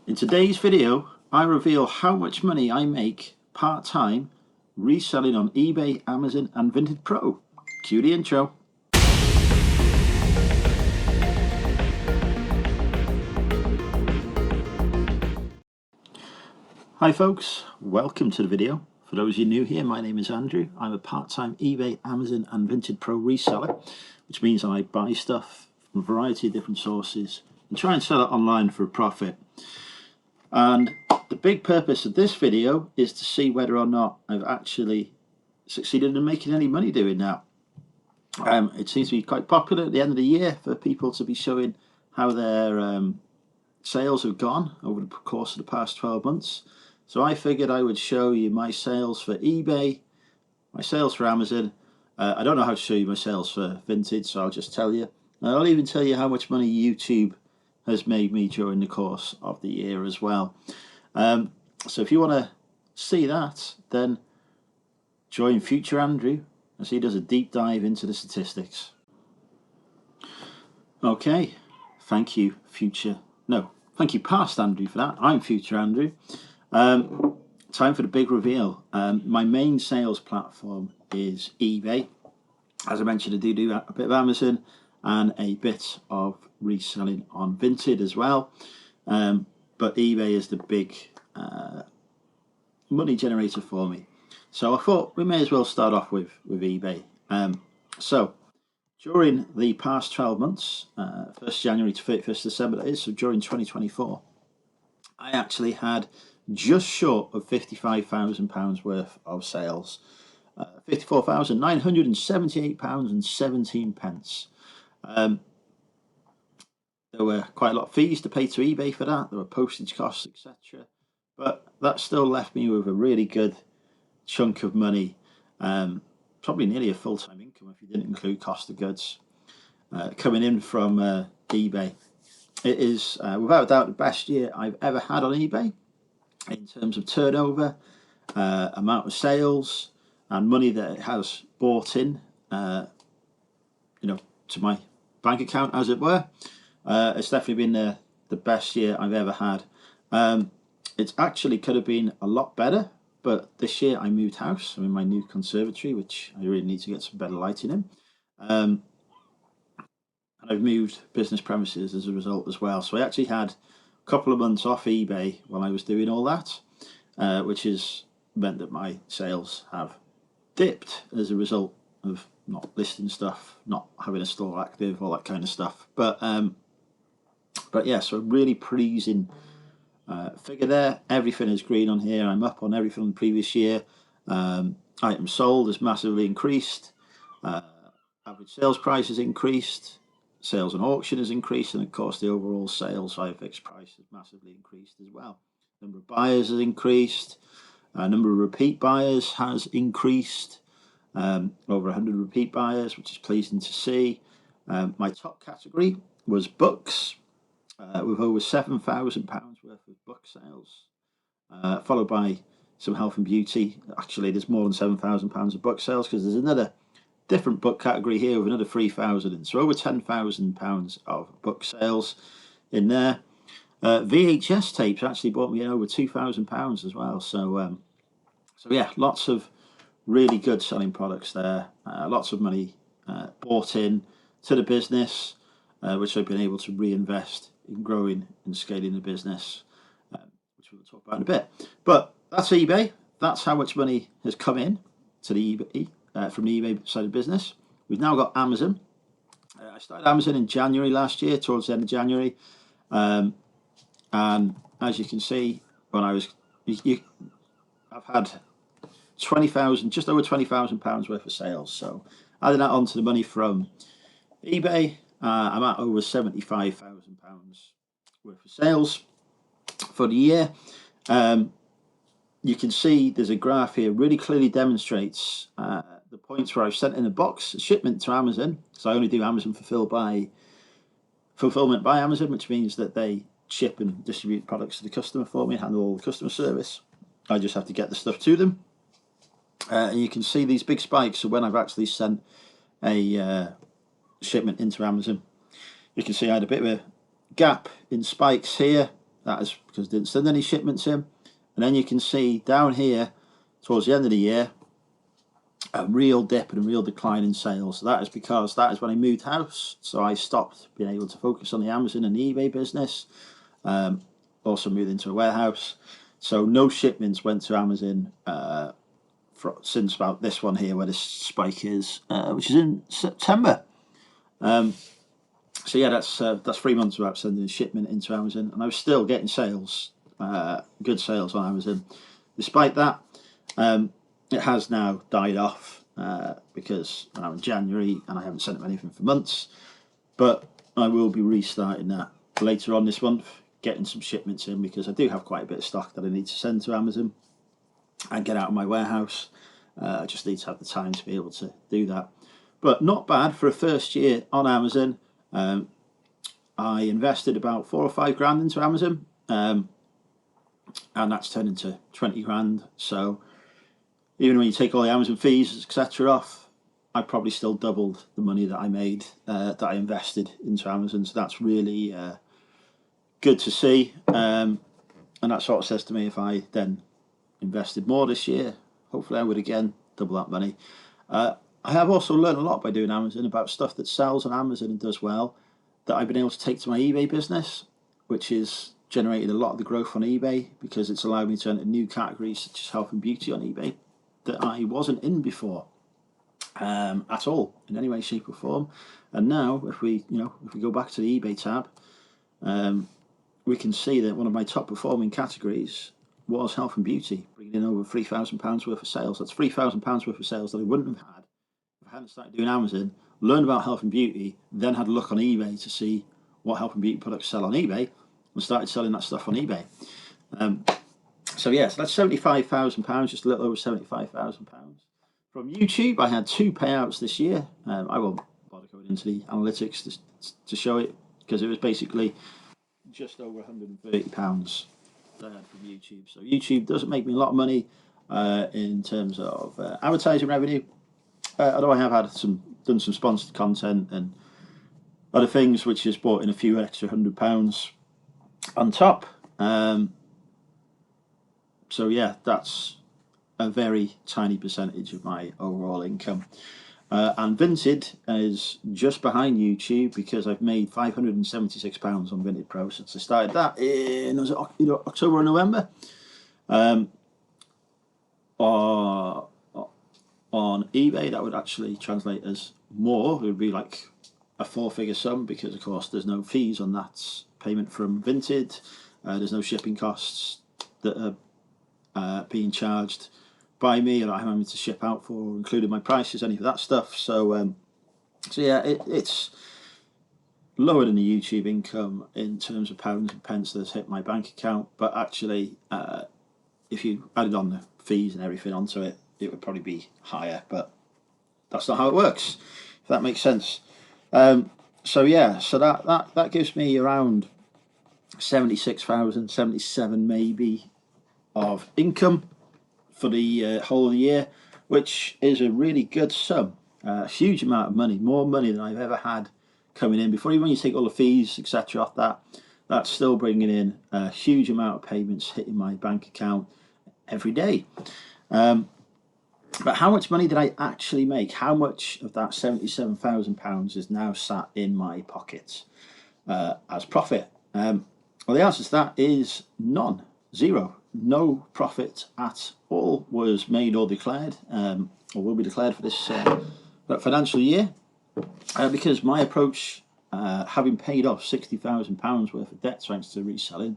In today's video, I reveal how much money I make part-time reselling on eBay, Amazon and Vinted Pro. Cue the intro. Hi folks, welcome to the video. For those of you new here, my name is Andrew. I'm a part-time eBay, Amazon and Vinted Pro reseller, which means I buy stuff from a variety of different sources and try and sell it online for a profit. And the big purpose of this video is to see whether or not I've actually succeeded in making any money doing that. It seems to be quite popular at the end of the year for people to be showing how their sales have gone over the course of the past 12 months. So I figured I would show you my sales for eBay, my sales for Amazon. I don't know how to show you my sales for Vinted, so I'll just tell you. And I'll even tell you how much money YouTube has made me during the course of the year as well. So if you want to see that, then join future Andrew as he does a deep dive into the statistics. Okay, thank you thank you past Andrew for that. I'm future Andrew. Time for the big reveal. My main sales platform is eBay. As I mentioned, I do a bit of Amazon and a bit of reselling on Vinted as well, but eBay is the big money generator for me. So I thought we may as well start off with eBay. So during the past 12 months, 1st January to 31st December that is, so during 2024, I actually had just short of £55,000 worth of sales. £54,978.17. There were quite a lot of fees to pay to eBay for that. There were postage costs, etc. But that still left me with a really good chunk of money, probably nearly a full-time income if you didn't include cost of goods, coming in from eBay. It is without a doubt the best year I've ever had on eBay in terms of turnover, amount of sales, and money that it has brought in, to my bank account, as it were. It's definitely been the best year I've ever had. It actually could have been a lot better, but this year I moved house. I'm in my new conservatory, which I really need to get some better lighting in. And I've moved business premises as a result as well. So I actually had a couple of months off eBay while I was doing all that, which has meant that my sales have dipped as a result of not listing stuff, not having a store active, all that kind of stuff. But yeah, so really pleasing figure there. Everything is green on here. I'm up on everything on the previous year. Items sold has massively increased. Average sales price has increased. Sales on auction has increased, and of course the overall sales via fixed price has massively increased as well. Number of buyers has increased. Number of repeat buyers has increased. Over 100 repeat buyers, which is pleasing to see. My top category was books, with over £7,000 worth of book sales, followed by some health and beauty. Actually, there's more than £7,000 of book sales because there's another different book category here with another 3,000, so over £10,000 of book sales in there. VHS tapes actually bought me in over £2,000 as well. So yeah, lots of really good selling products there. Lots of money bought in to the business, which I've been able to reinvest in growing and scaling the business, which we'll talk about in a bit. But that's eBay. That's how much money has come in to the eBay from the eBay side of the business. We've now got Amazon. I started Amazon in January last year, towards the end of January, and as you can see, when I was, I've had just over £20,000 worth of sales. So adding that onto the money from eBay, I'm at over £75,000 worth of sales for the year. You can see there's a graph here really clearly demonstrates the points where I've sent in a box, a shipment to Amazon. So I only do Amazon fulfillment by Amazon, which means that they ship and distribute products to the customer for me, handle all the customer service. I just have to get the stuff to them. And you can see these big spikes. So when I've actually sent a shipment into Amazon, you can see I had a bit of a gap in spikes here That is because I didn't send any shipments in. And then you can see down here towards the end of the year a real dip and a real decline in sales. So that is because that is when I moved house. So I stopped being able to focus on the Amazon and the eBay business. Also moved into a warehouse. So no shipments went to Amazon since about this one here where this spike is, which is in September. So yeah, that's 3 months without sending a shipment into Amazon, and I was still getting sales, good sales on Amazon. Despite that, it has now died off because we're now in January and I haven't sent them anything for months. But I will be restarting that later on this month, getting some shipments in, because I do have quite a bit of stock that I need to send to Amazon and get out of my warehouse. I just need to have the time to be able to do that. But not bad for a first year on Amazon. I invested about 4 or 5 grand into Amazon, and that's turned into 20 grand. So even when you take all the Amazon fees, etc. off, I probably still doubled the money that I made, that I invested into Amazon. So that's really good to see. And that sort of says to me, if I then invested more this year, hopefully I would again double that money. I have also learned a lot by doing Amazon about stuff that sells on Amazon and does well, that I've been able to take to my eBay business, which is generated a lot of the growth on eBay, because it's allowed me to enter new categories such as health and beauty on eBay that I wasn't in before at all, in any way, shape or form. And now if we go back to the eBay tab, we can see that one of my top performing categories was health and beauty, bringing in over £3,000 worth of sales. That's £3,000 worth of sales that I wouldn't have had if I hadn't started doing Amazon, learned about health and beauty, then had a look on eBay to see what health and beauty products sell on eBay, and started selling that stuff on eBay. So yes, that's £75,000, just a little over £75,000. From YouTube, I had 2 payouts this year. I won't bother going into the analytics to show it, because it was basically just over £130 that I had from YouTube. So YouTube doesn't make me a lot of money in terms of advertising revenue, although I have done some sponsored content and other things, which has brought in a few extra £100 on top. So yeah, that's a very tiny percentage of my overall income. And Vinted is just behind YouTube, because I've made £576 on Vinted Pro since I started that in October or November. On eBay, that would actually translate as more. It would be like a 4-figure sum, because of course there's no fees on that payment from Vinted. There's no shipping costs that are being charged by me, and I'm having to ship out for, including my prices, any of that stuff. So yeah, it's lower than the YouTube income in terms of pounds and pence that's hit my bank account. But actually, if you added on the fees and everything onto it, it would probably be higher. But that's not how it works, if that makes sense. So yeah, so that gives me around 76,000, 77 maybe of income for the whole of the year, which is a really good sum. A huge amount of money, more money than I've ever had coming in before. Even when you take all the fees, etc. off that, that's still bringing in a huge amount of payments hitting my bank account every day. But how much money did I actually make? How much of that £77,000 is now sat in my pocket as profit? Well, the answer to that is none, zero. No profit at all was made or declared, or will be declared for this financial year, because my approach, having paid off £60,000 worth of debt thanks to reselling,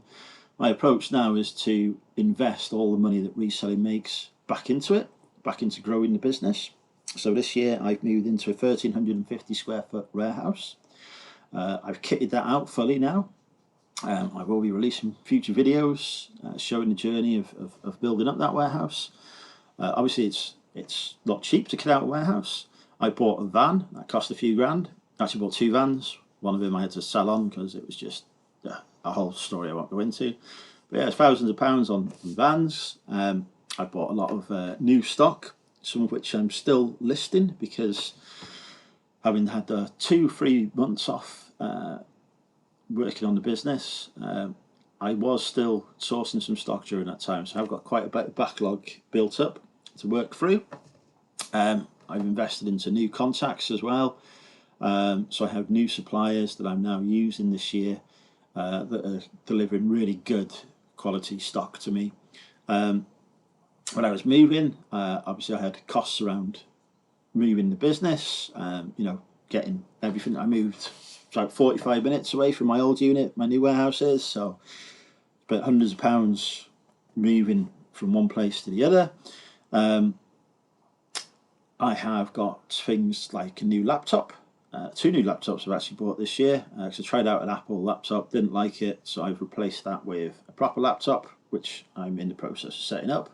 my approach now is to invest all the money that reselling makes back into it, back into growing the business. So this year I've moved into a 1,350 square foot warehouse. I've kitted that out fully now. I will be releasing future videos showing the journey of building up that warehouse. Obviously it's not cheap to kit out a warehouse. I bought a van that cost a few grand. Actually bought 2 vans. One of them I had to sell on because it was just a whole story I won't go into. But yeah, it's thousands of pounds on vans. I bought a lot of new stock, some of which I'm still listing, because having had 2 free months off working on the business, I was still sourcing some stock during that time, so I've got quite a bit of backlog built up to work through. I've invested into new contacts as well, so I have new suppliers that I'm now using this year that are delivering really good quality stock to me. When I was moving, obviously I had costs around moving the business, getting everything. I moved about 45 minutes away from my old unit, my new warehouse is, so spent hundreds of pounds moving from one place to the other. I have got things like a new laptop. Two new laptops I've actually bought this year, because I tried out an Apple laptop, didn't like it, so I've replaced that with a proper laptop, which I'm in the process of setting up.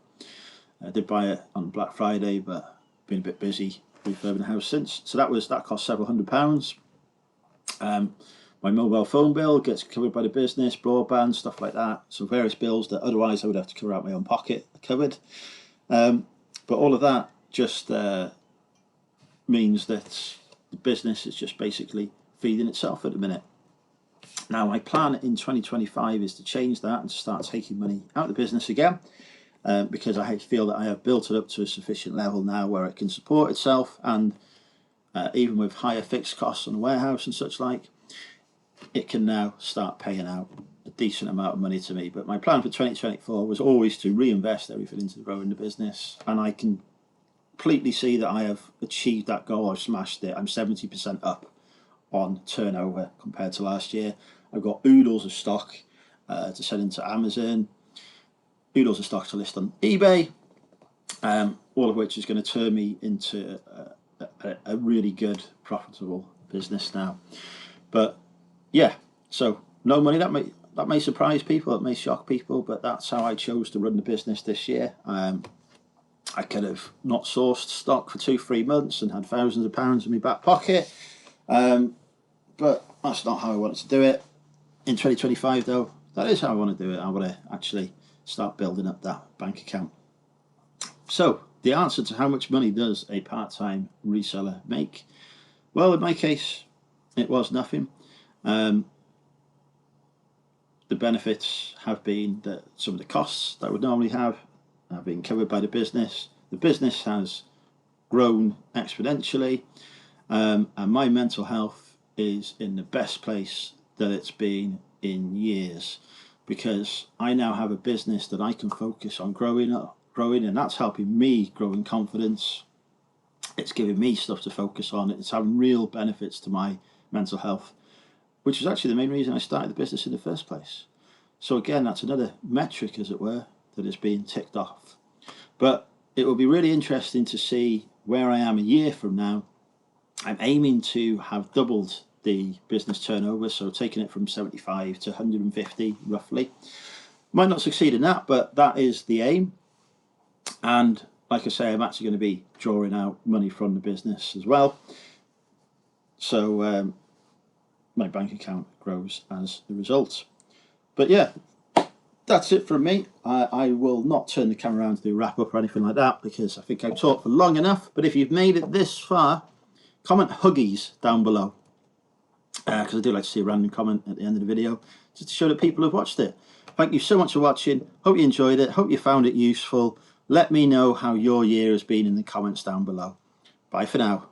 I did buy it on Black Friday, but been a bit busy refurbing the house since. So that cost several £100s. My mobile phone bill gets covered by the business, broadband, stuff like that. So various bills that otherwise I would have to cover out my own pocket are covered. But all of that just means that the business is just basically feeding itself at the minute. Now, my plan in 2025 is to change that and to start taking money out of the business again, because I feel that I have built it up to a sufficient level now where it can support itself, and even with higher fixed costs on the warehouse and such like, it can now start paying out a decent amount of money to me. But my plan for 2024 was always to reinvest everything into growing the business, and I can completely see that I have achieved that goal. I've smashed it. I'm 70% up on turnover compared to last year. I've got oodles of stock to send into Amazon, oodles of stock to list on eBay, all of which is going to turn me into a really good, profitable business now. But yeah, so no money, that may surprise people, it may shock people, but that's how I chose to run the business this year. I could have not sourced stock for 2-3 months and had thousands of pounds in my back pocket, but that's not how I wanted to do it. In 2025 though, that is how I want to do it. I want to actually start building up that bank account. So the answer to how much money does a part-time reseller make? Well, in my case, it was nothing. The benefits have been that some of the costs that I would normally have been covered by the business. The business has grown exponentially, and my mental health is in the best place that it's been in years, because I now have a business that I can focus on growing, and that's helping me grow in confidence. It's giving me stuff to focus on. It's having real benefits to my mental health, which is actually the main reason I started the business in the first place. So again, that's another metric, as it were, that is being ticked off. But it will be really interesting to see where I am a year from now. I'm aiming to have doubled the business turnover, so taking it from 75 to 150 roughly. Might not succeed in that, but that is the aim. And like I say, I'm actually going to be drawing out money from the business as well. So my bank account grows as a result. But yeah, that's it from me. I will not turn the camera around to do a wrap up or anything like that, because I think I've talked for long enough. But if you've made it this far, comment Huggies down below, because I do like to see a random comment at the end of the video, just to show that people have watched it. Thank you so much for watching. Hope you enjoyed it. Hope you found it useful. Let me know how your year has been in the comments down below. Bye for now.